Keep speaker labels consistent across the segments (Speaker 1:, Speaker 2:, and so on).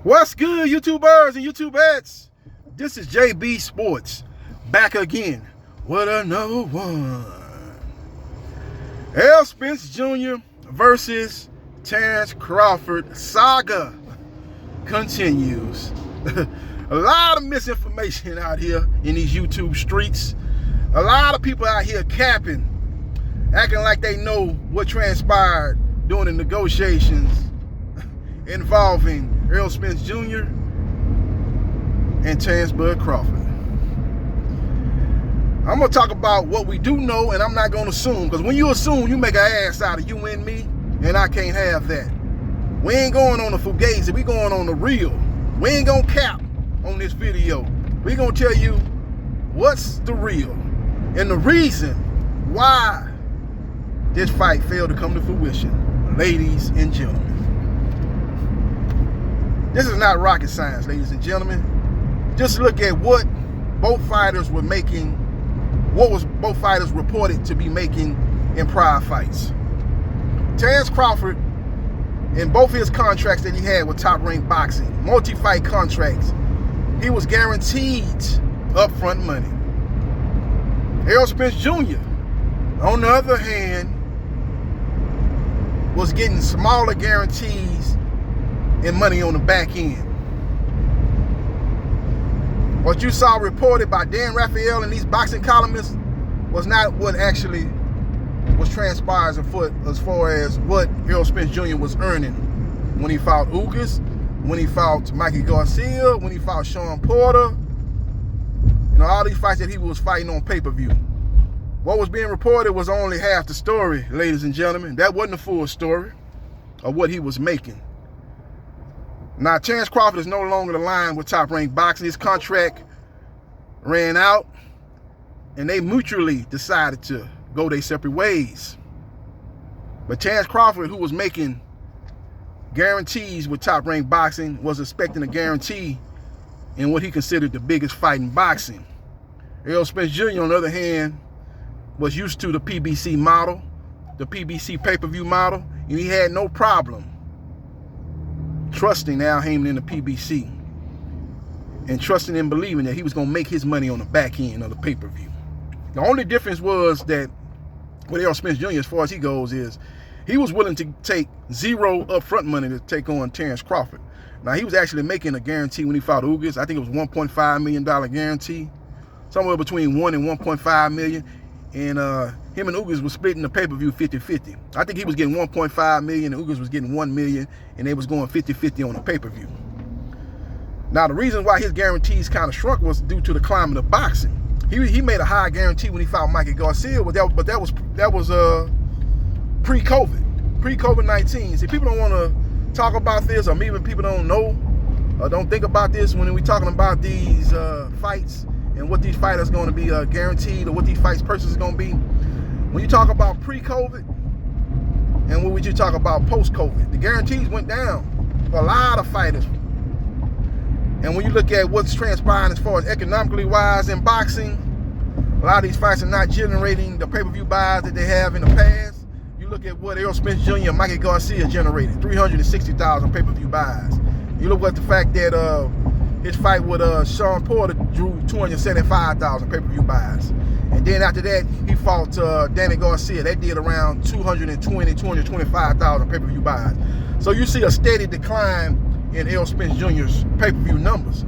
Speaker 1: What's good, YouTubers and YouTubettes? This is JBsports back again with another one. Spence Jr. versus Spence-Crawford saga continues. A lot of misinformation out here in these YouTube streets. A lot of people out here capping, acting like they know what transpired during the negotiations involving Spence Jr. and Spence-Crawford. I'm going to talk about what we do know, and I'm not going to assume, because when you assume, you make an ass out of you and me, and I can't have that. We ain't going on the fugazi, we going on the real. We ain't going to cap on this video. We going to tell you what's the real and the reason why this fight failed to come to fruition, ladies and gentlemen. This is not rocket science, ladies and gentlemen. Just look at what both fighters were making, both fighters reported to be making in prior fights. Spence-Crawford, in both his contracts that he had with Top Rank Boxing, multi-fight contracts, he was guaranteed upfront money. Spence Jr., on the other hand, was getting smaller guarantees and money on the back end. What you saw reported by Dan Raphael and these boxing columnists was not what actually was transpiring as far as what Spence Jr. was earning when he fought Ugas, when he fought Mikey Garcia, when he fought Sean Porter, all these fights that he was fighting on pay-per-view. What was being reported was only half the story, ladies and gentlemen. That wasn't the full story of what he was making. Now, Spence-Crawford is no longer aligned with Top Rank Boxing. His contract ran out, and they mutually decided to go their separate ways. But Spence-Crawford, who was making guarantees with Top Rank Boxing, was expecting a guarantee in what he considered the biggest fight in boxing. Spence Jr., on the other hand, was used to the PBC model, the PBC pay-per-view model, and he had no problem trusting Al Haymon in the PBC and trusting and believing that he was going to make his money on the back end of the pay-per-view. The only difference was that with Spence Jr., as far as he goes, is he was willing to take zero upfront money to take on Spence-Crawford. Now, he was actually making a guarantee when he fought Ugas. I think it was $1.5 million guarantee, somewhere between $1 and $1.5 million. And him and Ugas was splitting the pay-per-view 50-50. I think he was getting $1.5 million and Ugas was getting $1 million, and they was going 50-50 on the pay-per-view. Now, the reason why his guarantees kind of shrunk was due to the climate of boxing. He made a high guarantee when he fought Mikey Garcia, but that was pre-COVID, pre-COVID-19. See, people don't want to talk about this, or maybe people don't know or don't think about this when we're talking about these fights and what these fighters are going to be guaranteed, or what these fights purchases are going to be. When you talk about pre-COVID and when you talk about post-COVID, the guarantees went down for a lot of fighters. And when you look at what's transpiring as far as economically wise in boxing, a lot of these fights are not generating the pay-per-view buys that they have in the past. You look at what Spence Jr. and Mikey Garcia generated, 360,000 pay-per-view buys. You look at the fact that his fight with Sean Porter drew 275,000 pay-per-view buys. And then after that, he fought Danny Garcia. That did around 225,000 pay-per-view buys. So you see a steady decline in Spence Jr.'s pay-per-view numbers.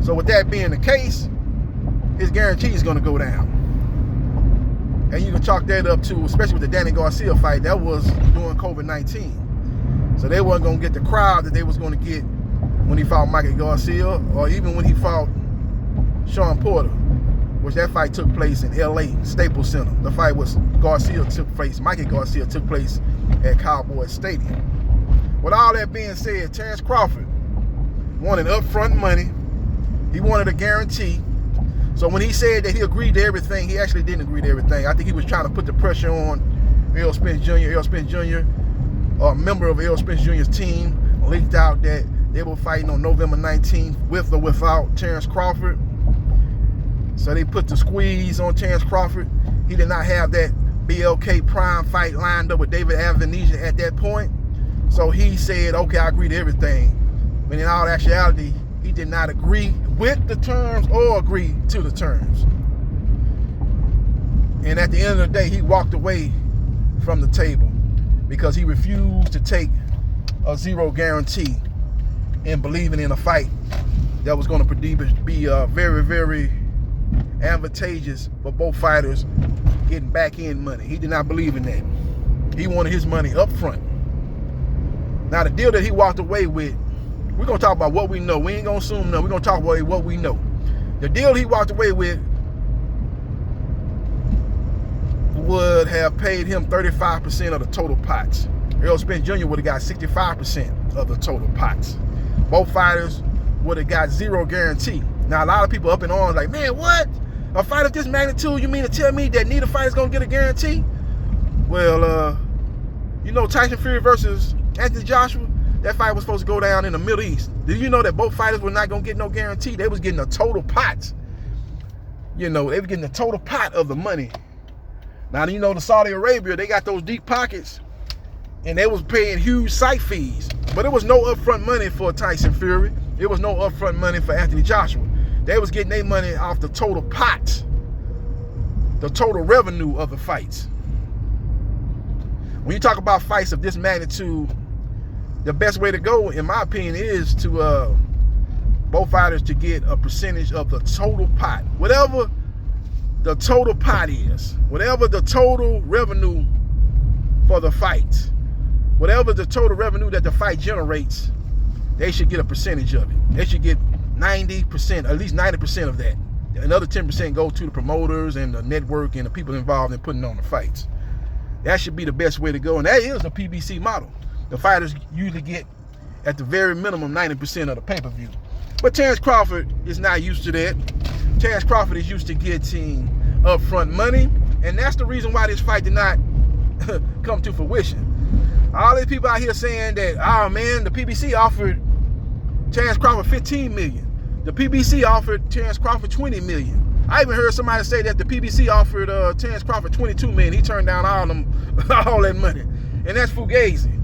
Speaker 1: So with that being the case, his guarantee is going to go down. And you can chalk that up to, especially with the Danny Garcia fight, that was during COVID-19. So they weren't going to get the crowd that they was going to get when he fought Mikey Garcia, or even when he fought Sean Porter, which that fight took place in LA, Staples Center. The fight with Mikey Garcia took place at Cowboys Stadium. With all that being said, Spence-Crawford wanted upfront money. He wanted a guarantee. So when he said that he agreed to everything, he actually didn't agree to everything. I think he was trying to put the pressure on Spence Jr. Spence Jr., a member of Spence Jr.'s team, leaked out that they were fighting on November 19th with or without Spence-Crawford. So they put the squeeze on Spence-Crawford. He did not have that BLK Prime fight lined up with David Avenesian at that point. So he said, okay, I agree to everything. But in all actuality, he did not agree with the terms or agree to the terms. And at the end of the day, he walked away from the table because he refused to take a zero guarantee and believing in a fight that was going to be very, very advantageous for both fighters getting back end money. He did not believe in that. He wanted his money up front. Now, the deal that he walked away with, we're going to talk about what we know. We ain't going to assume nothing. We're going to talk about what we know. The deal he walked away with would have paid him 35% of the total pots. Errol Spence Jr. would have got 65% of the total pots. Both fighters would have got zero guarantee. Now, a lot of people up in arms like, man, what? A fight of this magnitude, you mean to tell me that neither fighter's going to get a guarantee? Well, you know Tyson Fury versus Anthony Joshua, that fight was supposed to go down in the Middle East. Did you know that both fighters were not going to get no guarantee? They was getting a total pot. You know, they were getting a total pot of the money. Now, you know, the Saudi Arabia, they got those deep pockets, and they was paying huge site fees. But it was no upfront money for Tyson Fury. It was no upfront money for Anthony Joshua. They was getting their money off the total pot, the total revenue of the fights. When you talk about fights of this magnitude, the best way to go, in my opinion, is to both fighters to get a percentage of the total pot. Whatever the total pot is, whatever the total revenue for the fight, whatever the total revenue that the fight generates, they should get a percentage of it. They should get 90%, at least 90% of that. Another 10% go to the promoters and the network and the people involved in putting on the fights. That should be the best way to go, and that is the PBC model. The fighters usually get, at the very minimum, 90% of the pay-per-view. But Terence Crawford is not used to that. Terence Crawford is used to getting upfront money, and that's the reason why this fight did not come to fruition. All these people out here saying that, oh man, the PBC offered Terence Crawford $15 million. The PBC offered Terence Crawford $20 million. I even heard somebody say that the PBC offered Terence Crawford $22 million. He turned down all that money. And that's fugazi.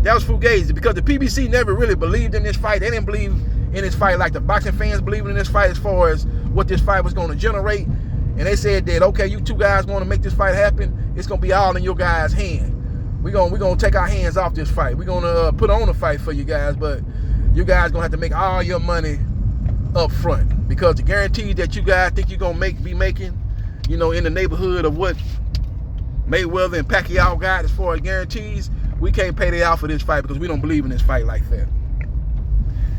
Speaker 1: That was fugazi because the PBC never really believed in this fight. They didn't believe in this fight like the boxing fans believed in this fight as far as what this fight was going to generate. And they said that, okay, you two guys want to make this fight happen. It's going to be all in your guys' hand. We're gonna take our hands off this fight. We're going to put on a fight for you guys, but you guys going to have to make all your money up front because the guarantees that you guys think you're going to be making, you know, in the neighborhood of what Mayweather and Pacquiao got as far as guarantees, we can't pay that out for this fight because we don't believe in this fight like that.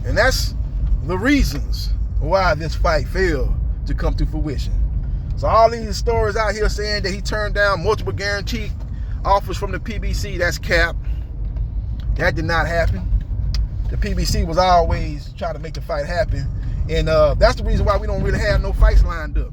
Speaker 1: And that's the reasons why this fight failed to come to fruition. So all these stories out here saying that he turned down multiple guarantee offers from the PBC, that's cap. That did not happen. The PBC was always trying to make the fight happen. And that's the reason why we don't really have no fights lined up.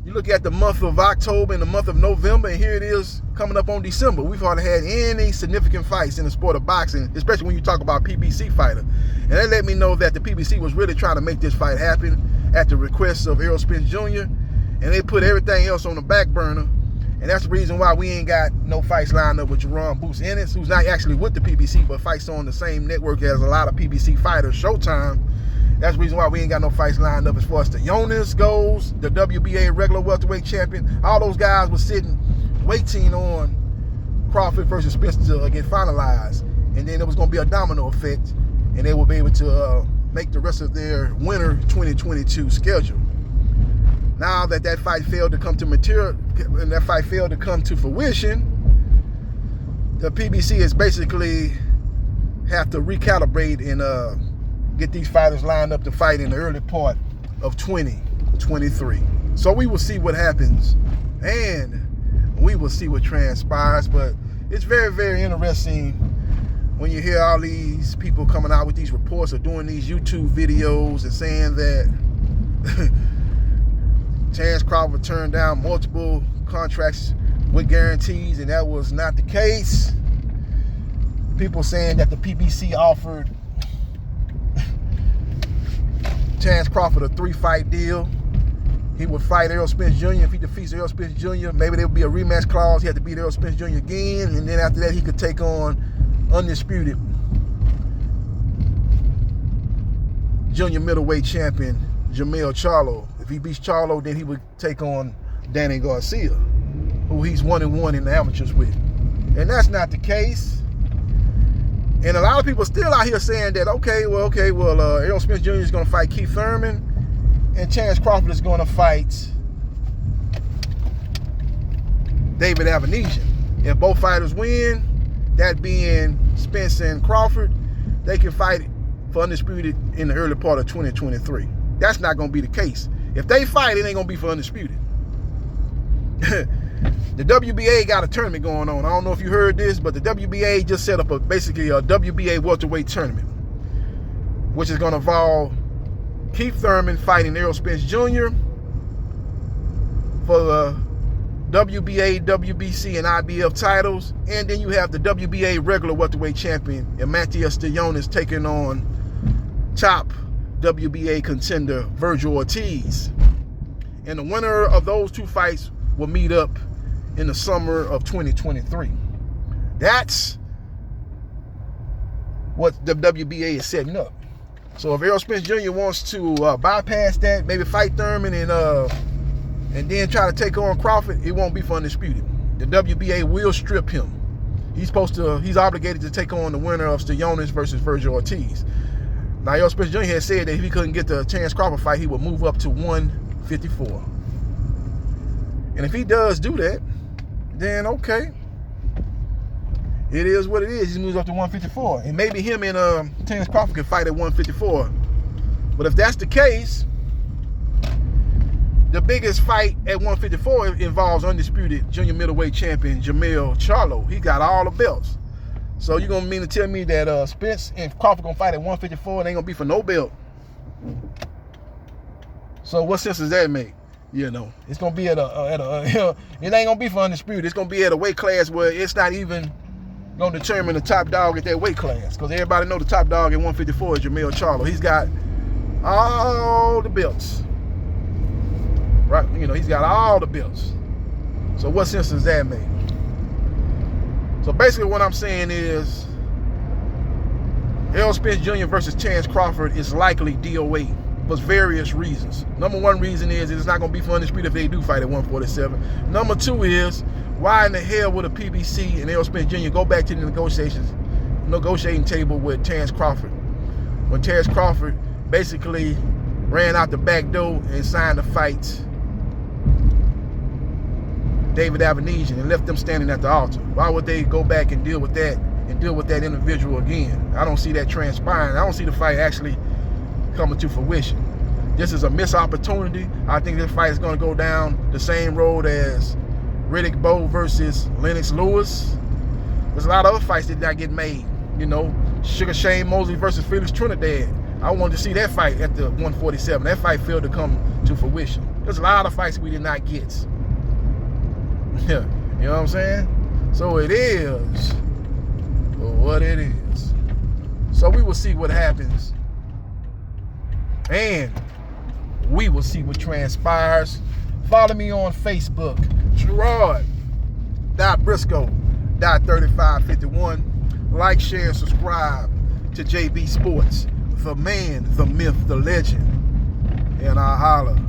Speaker 1: You look at the month of October and the month of November, and here it is coming up on December. We've hardly had any significant fights in the sport of boxing, especially when you talk about PBC fighter. And that let me know that the PBC was really trying to make this fight happen at the request of Errol Spence Jr., and they put everything else on the back burner. And that's the reason why we ain't got no fights lined up with Jerome Boots Ennis, who's not actually with the PBC, but fights on the same network as a lot of PBC fighters, Showtime. That's the reason why we ain't got no fights lined up as far as the Jonas goes, the WBA regular welterweight champion. All those guys were sitting, waiting on Crawford versus Spence to get finalized. And then it was going to be a domino effect, and they will be able to make the rest of their winter 2022 schedule. Now that fight failed to come to fruition, the PBC is basically have to recalibrate and get these fighters lined up to fight in the early part of 2023. So we will see what happens and we will see what transpires. But it's very, very interesting when you hear all these people coming out with these reports or doing these YouTube videos and saying that Terence Crawford turned down multiple contracts with guarantees, and that was not the case. People saying that the PBC offered Terence Crawford a 3-fight deal. He would fight Errol Spence Jr. If he defeats Errol Spence Jr., maybe there would be a rematch clause. He had to beat Errol Spence Jr. again, and then after that he could take on Undisputed junior middleweight champion Jermell Charlo. If he beats Charlo, then he would take on Danny Garcia, who he's 1-1 in the amateurs with. And that's not the case. And a lot of people still out here saying that, Errol Spence Jr. is going to fight Keith Thurman, and Chance Crawford is going to fight David Avenesian. If both fighters win, that being Spence and Crawford, they can fight for undisputed in the early part of 2023. That's not going to be the case. If they fight, it ain't going to be for undisputed. The WBA got a tournament going on. I don't know if you heard this, but the WBA just set up basically a WBA welterweight tournament, which is going to involve Keith Thurman fighting Errol Spence Jr. for the WBA, WBC, and IBF titles. And then you have the WBA regular welterweight champion, Matheus Stillionis, taking on top WBA contender Virgil Ortiz. And the winner of those two fights will meet up in the summer of 2023. That's what the WBA is setting up. So if Errol Spence Jr. wants to bypass that, maybe fight Thurman and then try to take on Crawford, it won't be for undisputed. The WBA will strip him. He's obligated to take on the winner of Stillionis versus Virgil Ortiz. Now, Errol Spence Jr. had said that if he couldn't get the Chance Crawford fight, he would move up to 154. And if he does do that, then okay. It is what it is. He moves up to 154. And maybe him and Chance Crawford can fight at 154. But if that's the case, the biggest fight at 154 involves undisputed junior middleweight champion Jermell Charlo. He got all the belts. So you're going to mean to tell me that Spence and Crawford going to fight at 154 and ain't going to be for no belt? So what sense does that make? You know, it's going to be at a it ain't going to be for undisputed. It's going to be at a weight class where it's not even going to determine the top dog at that weight class. Because everybody know the top dog at 154 is Jermell Charlo. He's got all the belts. Right? You know, he's got all the belts. So what sense does that make? So basically what I'm saying is Errol Spence Jr. versus Chance Crawford is likely DOA for various reasons. Number one reason is it's not going to be for undisputed if they do fight at 147. Number two is, why in the hell would a PBC and Errol Spence Jr. go back to the negotiating table with Chance Crawford when Chance Crawford basically ran out the back door and signed to fight David Avenesian and left them standing at the altar? Why would they go back and deal with that individual again? I don't see that transpiring. I don't see the fight actually coming to fruition. This is a missed opportunity. I think this fight is going to go down the same road as Riddick Bowe versus Lennox Lewis. There's a lot of other fights that did not get made. You know, Sugar Shane Mosley versus Felix Trinidad. I wanted to see that fight at the 147. That fight failed to come to fruition. There's a lot of fights we did not get. Yeah, you know what I'm saying? So it is what it is. So we will see what happens. And we will see what transpires. Follow me on Facebook, Gerard.Briscoe.3551. Like, share, and subscribe to JB Sports, the man, the myth, the legend. And I holla.